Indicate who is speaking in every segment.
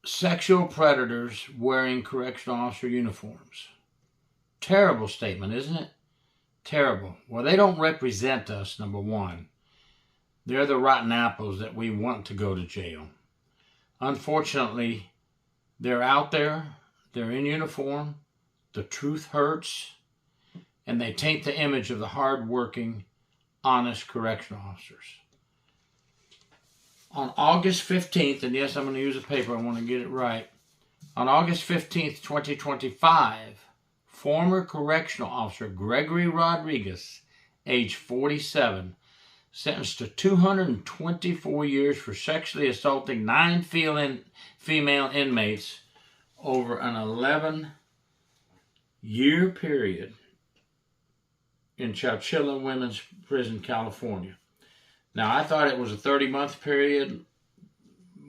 Speaker 1: sexual predators wearing correctional officer uniforms. Terrible statement, isn't it? Terrible. Well, they don't represent us, number one. They're the rotten apples that we want to go to jail. Unfortunately, they're out there. They're in uniform. The truth hurts. And they taint the image of the hard-working, honest correctional officers. On August 15th, and yes, I'm going to use a paper, I want to get it right. On August 15th, 2025, former correctional officer Gregory Rodriguez, age 47, sentenced to 224 years for sexually assaulting 9 female inmates over an 11-year period in Chowchilla Women's Prison, California. Now, I thought it was a 30-month period.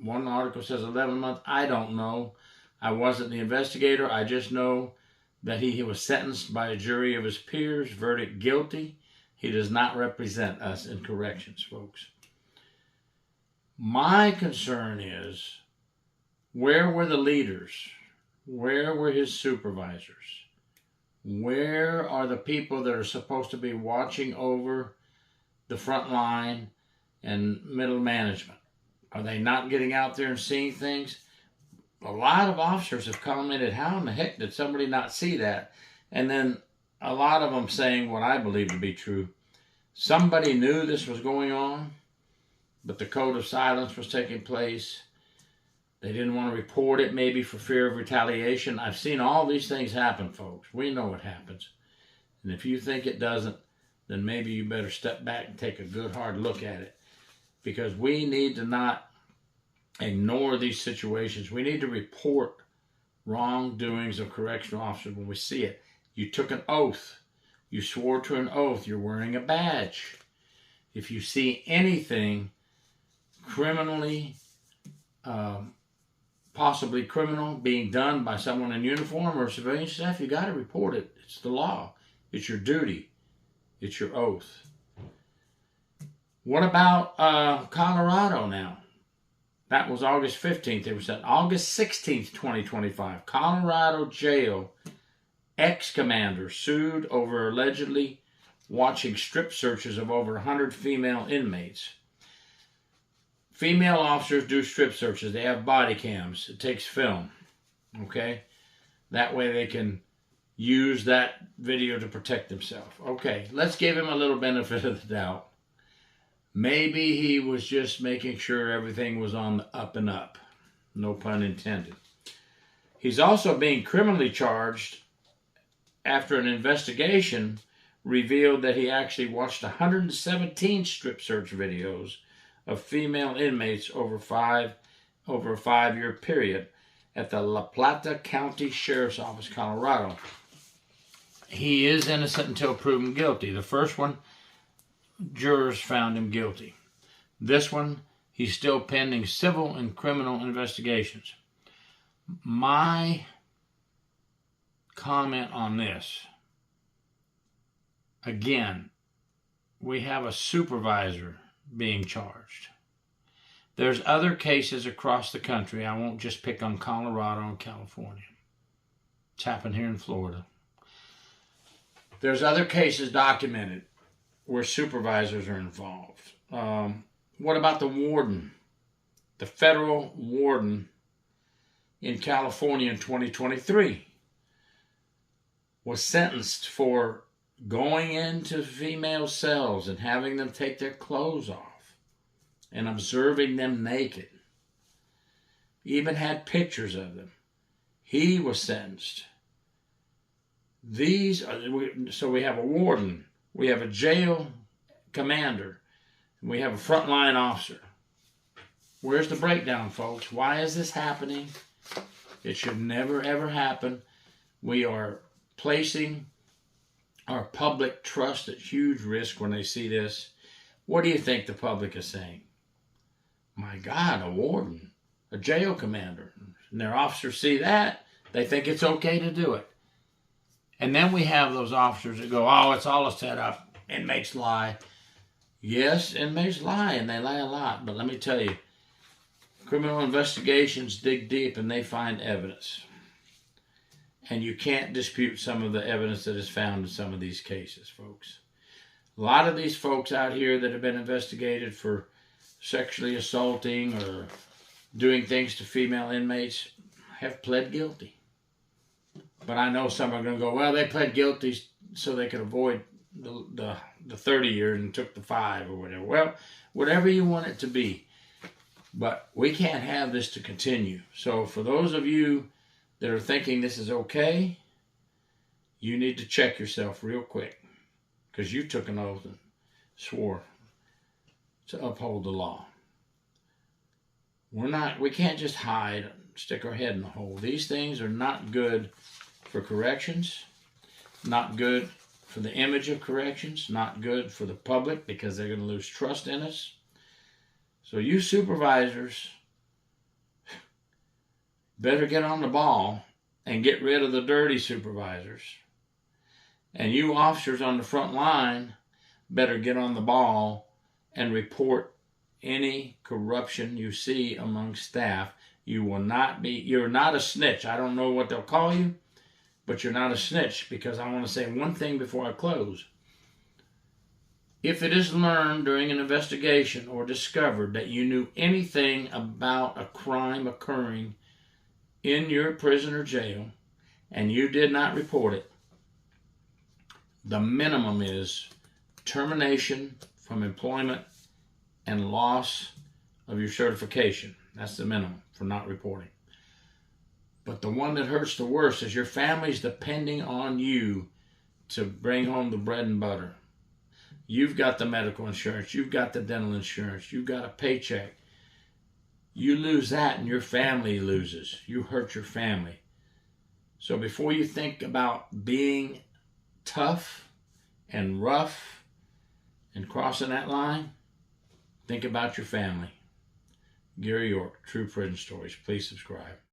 Speaker 1: One article says 11 months. I don't know. I wasn't the investigator. I just know that he was sentenced by a jury of his peers, verdict guilty. He does not represent us in corrections, folks. My concern is, where were the leaders? Where were his supervisors? Where are the people that are supposed to be watching over the front line and middle management? Are they not getting out there and seeing things? A lot of officers have commented, how in the heck did somebody not see that? And then a lot of them saying what I believe to be true. Somebody knew this was going on, but the code of silence was taking place. They didn't want to report it, maybe for fear of retaliation. I've seen all these things happen, folks. We know what happens. And if you think it doesn't, then maybe you better step back and take a good hard look at it. Because we need to not ignore these situations. We need to report wrongdoings of correctional officers when we see it. You took an oath. You swore to an oath. You're wearing a badge. If you see anything criminally, possibly criminal, being done by someone in uniform or civilian staff, you got to report it. It's the law. It's your duty. It's your oath. What about Colorado now? That was August 15th. It was on August 16th, 2025. Colorado jail ex-commander sued over allegedly watching strip searches of over 100 female inmates. Female officers do strip searches. They have body cams. It takes film. Okay? That way they can use that video to protect themselves. Okay, let's give him a little benefit of the doubt. Maybe he was just making sure everything was on the up and up. No pun intended. He's also being criminally charged after an investigation revealed that he actually watched 117 strip search videos of female inmates over a 5-year period at the La Plata County Sheriff's Office, Colorado. He is innocent until proven guilty. The first one, jurors found him guilty. This one, he's still pending civil and criminal investigations. My comment on this, again, we have a supervisor being charged. There's other cases across the country. I won't just pick on Colorado and California. It's happened here in Florida. There's other cases documented where supervisors are involved. What about the warden? The federal warden in California in 2023 was sentenced for going into female cells and having them take their clothes off and observing them naked. Even had pictures of them. He was sentenced. So we have a warden, we have a jail commander, and we have a frontline officer. Where's the breakdown, folks? Why is this happening? It should never, ever happen. We are placing our public trust at huge risk when they see this. What do you think the public is saying? My God, a warden, a jail commander. And their officers see that, they think it's okay to do it. And then we have those officers that go, oh, it's all a setup. Inmates lie. Yes, inmates lie, and they lie a lot. But let me tell you, Criminal investigations dig deep and they find evidence. And you can't dispute some of the evidence that is found in some of these cases, folks. A lot of these folks out here that have been investigated for sexually assaulting or doing things to female inmates have pled guilty. But I know some are going to go, well, they pled guilty so they could avoid the 30 years and took the 5 or whatever. Well, whatever you want it to be. But we can't have this to continue. So for those of you that are thinking this is okay, you need to check yourself real quick, because you took an oath and swore to uphold the law. We can't just hide and stick our head in the hole. These things are not good for corrections, not good for the image of corrections, not good for the public because they're going to lose trust in us. So you supervisors better get on the ball and get rid of the dirty supervisors. And you officers on the front line better get on the ball and report any corruption you see among staff. You're not a snitch. I don't know what they'll call you, but you're not a snitch, because I want to say one thing before I close. If it is learned during an investigation or discovered that you knew anything about a crime occurring in your prison or jail and you did not report it, the minimum is termination from employment and loss of your certification. That's the minimum for not reporting. But the one that hurts the worst is your family's depending on you to bring home the bread and butter. You've got the medical insurance, you've got the dental insurance, you've got a paycheck. You lose that and your family loses. You hurt your family. So before you think about being tough and rough and crossing that line, think about your family. Gary York, True Prison Stories. Please subscribe.